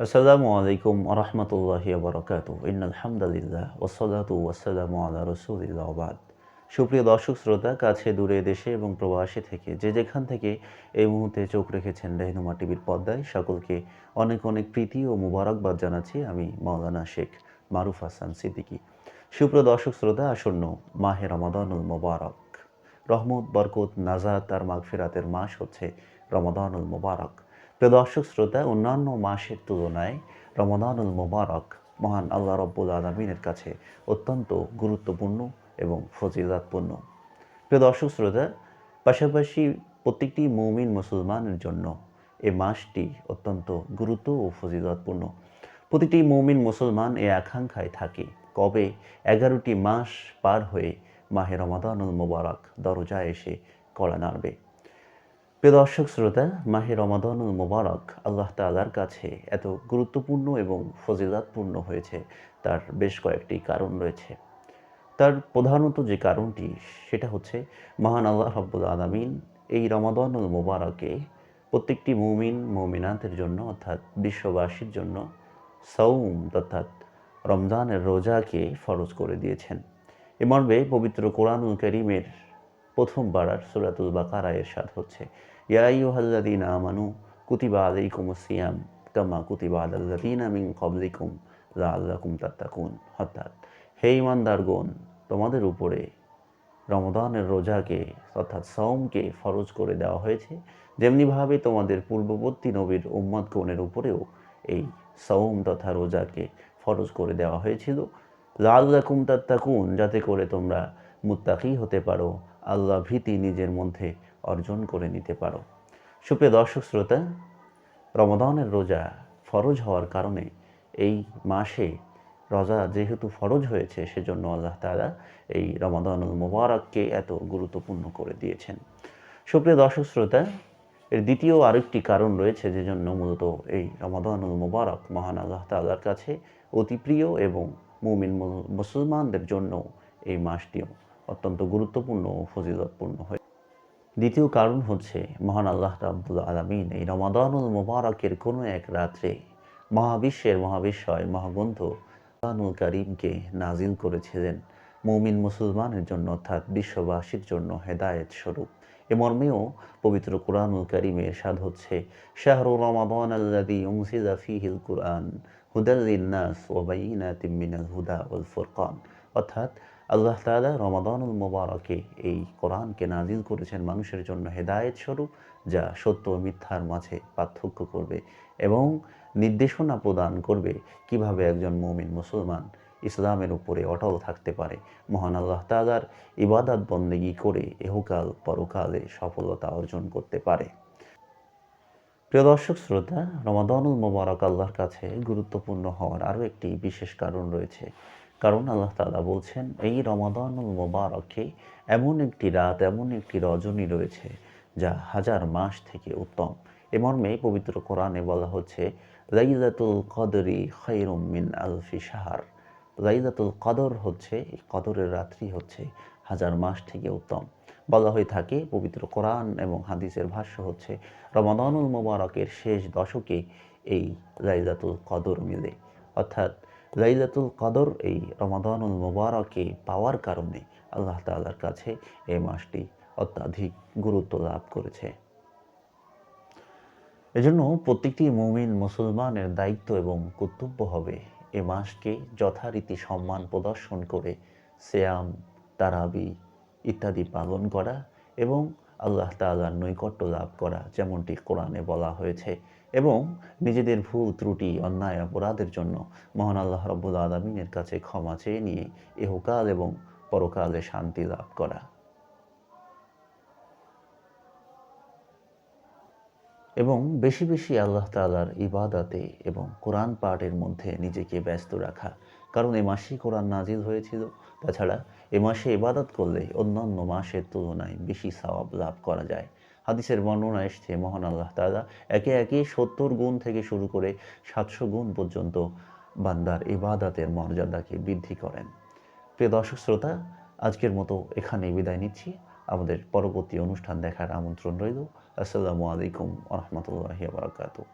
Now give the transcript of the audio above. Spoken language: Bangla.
আসসালামু আলাইকুম আরহামতুল্লাহি বারাকাতু ইন্নাল হামদালিল্লাহ ওয়াসসালাতু ওয়াসসালামু আলা রাসূলিল্লাহ বাদ। সুপ্রিয় দর্শক শ্রোতা, কাছে দূরে দেশে এবং প্রবাসী থেকে যে যেখান থেকে এই মুহূর্তে চোখ রেখেছেন রেহনুমা টিভির পর্দায়, সকলকে অনেক অনেক প্রীতি ও মুবারকবাদ জানাচ্ছি আমি মাওলানা শেখ মারুফ হাসান সিদ্দিকী। সুপ্রিয় দর্শক শ্রোতা, আসন্ন মাহে রমাদানুল মোবারক, রহমত, বরকত, নাজাত আর মাগফিরাতের মাস হচ্ছে রমাদানুল মোবারক। প্রিয় দর্শক শ্রোতা, অন্যান্য মাসের তুলনায় রমাদানুল মোবারক মহান আল্লাহ রব্বুল আলমিনের কাছে অত্যন্ত গুরুত্বপূর্ণ এবং ফজিলতপূর্ণ। প্রিয় দর্শক শ্রোতা, পাশাপাশি প্রত্যেকটি মুমিন মুসলমানের জন্য এই মাসটি অত্যন্ত গুরুত্ব ও ফজিলতপূর্ণ। প্রতিটি মুমিন মুসলমান এই আকাঙ্ক্ষায় থাকে, কবে 11টি মাস পার হয়ে মাহে রমাদানুল মোবারক দরজায় এসে কড়া নাড়বে। প্রিয় দর্শক শ্রোতা, মাহে রমাদানুল মোবারক আল্লাহ তাআলার কাছে এত গুরুত্বপূর্ণ এবং ফজিলতপূর্ণ হয়েছে, তার বেশ কয়েকটি কারণ রয়েছে। তার প্রধানত যে কারণটি সেটা হচ্ছে মহান আল্লাহ রাব্বুল আলামিন এই রমাদানুল মোবারকে প্রত্যেকটি মুমিন মুমিনাতের জন্য অর্থাৎ বিশ্ববাসীর জন্য সাওম অর্থাৎ রমজানের রোজাকে ফরজ করে দিয়েছেন। এ মর্মে পবিত্র কোরআনুল কারীমের প্রথম পারার সূরাতুল বাকারা ইরশাদ হচ্ছে, ইয়া আইয়ুহাল্লাযীনা আমানু কুতিবা আলাইকুমুস সিয়াম কামা কুতিবা আলাল্লাযীনা মিন ক্বাবলিকুম লাআল্লাকুম তাত্তাকুন। অর্থাৎ, হে ঈমানদারগণ, তোমাদের উপরে রমাদানের রোজাকে অর্থাৎ সাওমকে ফরজ করে দেওয়া হয়েছে, যেমনিভাবে তোমাদের পূর্ববর্তী নবীর উম্মতগণের উপরেও এই সাওম তথা রোজাকে ফরজ করে দেওয়া হয়েছিল, লাআল্লাকুম তাত্তাকুন, যাতে করে তোমরা মুত্তাকি হতে পারো, আল্লাহ ভীতি নিজের মধ্যে অর্জন করে নিতে পারো। সুপ্রিয় দর্শক শ্রোতা, রমাদানের রোজা ফরজ হওয়ার কারণে এই মাসে রোজা যেহেতু ফরজ হয়েছে, সেজন্য আল্লাহ তাআলা এই রমাদানুল মোবারককে এত গুরুত্বপূর্ণ করে দিয়েছেন। সুপ্রিয় দর্শক শ্রোতা, এর দ্বিতীয় আরেকটি কারণ রয়েছে, যে জন্য মূলত এই রমাদানুল মোবারক মহান আল্লাহ তাআলার কাছে অতি প্রিয় এবং মুমিন মুসলমানদের জন্য এই মাসটিও অত্যন্ত গুরুত্বপূর্ণ ও ফজিলতপূর্ণ হয়ে। দ্বিতীয় কারণ হচ্ছে মহান আল্লাহ রাব্বুল আলামিন এই রমাদানুল মোবারকের কোনো এক রাত্রে মহাবিশ্বের মহাবিস্ময় মহাগ্রন্থ কোরআনুল কারীমকে নাজিল করেছিলেন মুমিন মুসলমানের জন্য অর্থাৎ বিশ্ববাসীর জন্য হেদায়েত স্বরূপ। এ মর্মেও পবিত্র কোরআনুল কারীমে ইরশাদ হচ্ছে, শাহরু রমাদান আল্লাযী উনজিলা ফীহিল কুরআন হুদাল লিন-নাস ওয়া বায়িনাতিম মিনাল হুদা ওয়াল ফুরকান। অর্থাৎ, আল্লাহ তাআলা রমাদানুল মোবারকে এই কোরআনকে নাজিল করেছেন মানুষের জন্য হেদায়েত স্বরূপ, যা সত্য ও মিথ্যার মাঝে পার্থক্য করবে এবং নির্দেশনা প্রদান করবে কিভাবে একজন মুমিন মুসলমান ইসলামের উপরে অটল থাকতে পারে, মহান আল্লাহ তাআলার ইবাদত বন্দেগী করে ইহকাল পরকালে সফলতা অর্জন করতে পারে। প্রিয় দর্শক শ্রোতা, রমাদানুল মোবারক আল্লাহর কাছে গুরুত্বপূর্ণ হওয়ার আরও একটি বিশেষ কারণ রয়েছে। কারণ আল্লাহ তাআলা বলছেন, এই রমাদানুল মোবারকে এমন একটি রাত, এমন একটি রজনী রয়েছে যা হাজার মাস থেকে উত্তম। এ মর্মে পবিত্র কোরআনে বলা হচ্ছে, লাইলাতুল কদরি খায়রুম মিন আলফি শাহর। লাইলাতুল কদর হচ্ছে, এই কদরের রাত্রি হচ্ছে হাজার মাস থেকে উত্তম। বলা হয়ে থাকে, পবিত্র কোরআন এবং হাদিসের ভাষ্য হচ্ছে, রমাদানুল মোবারকের শেষ দশকে এই লাইলাতুল কদর মিলে। অর্থাৎ, লাইলাতুল কদর এই রমাদানুল মোবারকে পাওয়ার কারণে আল্লাহ তাআলার কাছে এই মাসটি অত্যাধিক গুরুত্ব লাভ করেছে। এজন্য প্রত্যেকটি মুমিন মুসলমানের দায়িত্ব এবং কর্তব্য হবে এ মাসকে যথারীতি সম্মান প্রদর্শন করে সিয়াম, তারাবি ইত্যাদি পালন করা এবং আল্লাহ তাআলার নৈকট্য লাভ করা, যেমনটি কোরআনে বলা হয়েছে, এবং নিজেদের ভুল ত্রুটি অন্যায় অপরাধের জন্য মহান আল্লাহ রাব্বুল আলামিনের কাছে ক্ষমা চেয়ে নিয়ে ইহকাল এবং পরকালে শান্তি লাভ করা এবং বেশি বেশি আল্লাহ তাআলার ইবাদতে এবং কোরআন পাঠের মধ্যে নিজেকে ব্যস্ত রাখা। কারণ এ মাসেই কোরআন নাজিল হয়েছিল। তাছাড়া এ মাসে ইবাদত করলে অন্যান্য মাসের তুলনায় বেশি সওয়াব লাভ করা যায়। হাদিসের বর্ণনা এসছে, মহান আল্লাহ তাআলা একে একে 70 গুণ থেকে শুরু করে 700 গুণ পর্যন্ত বান্দার ইবাদতের মর্যাদাকে বৃদ্ধি করেন। প্রিয় দর্শক শ্রোতা, আজকের মতো এখানেই বিদায় নিচ্ছি। আমাদের পরবর্তী অনুষ্ঠান দেখার আমন্ত্রণ রইল। আসসালামু আলাইকুম ওয়া রাহমাতুল্লাহি ওয়া বারাকাতুহু।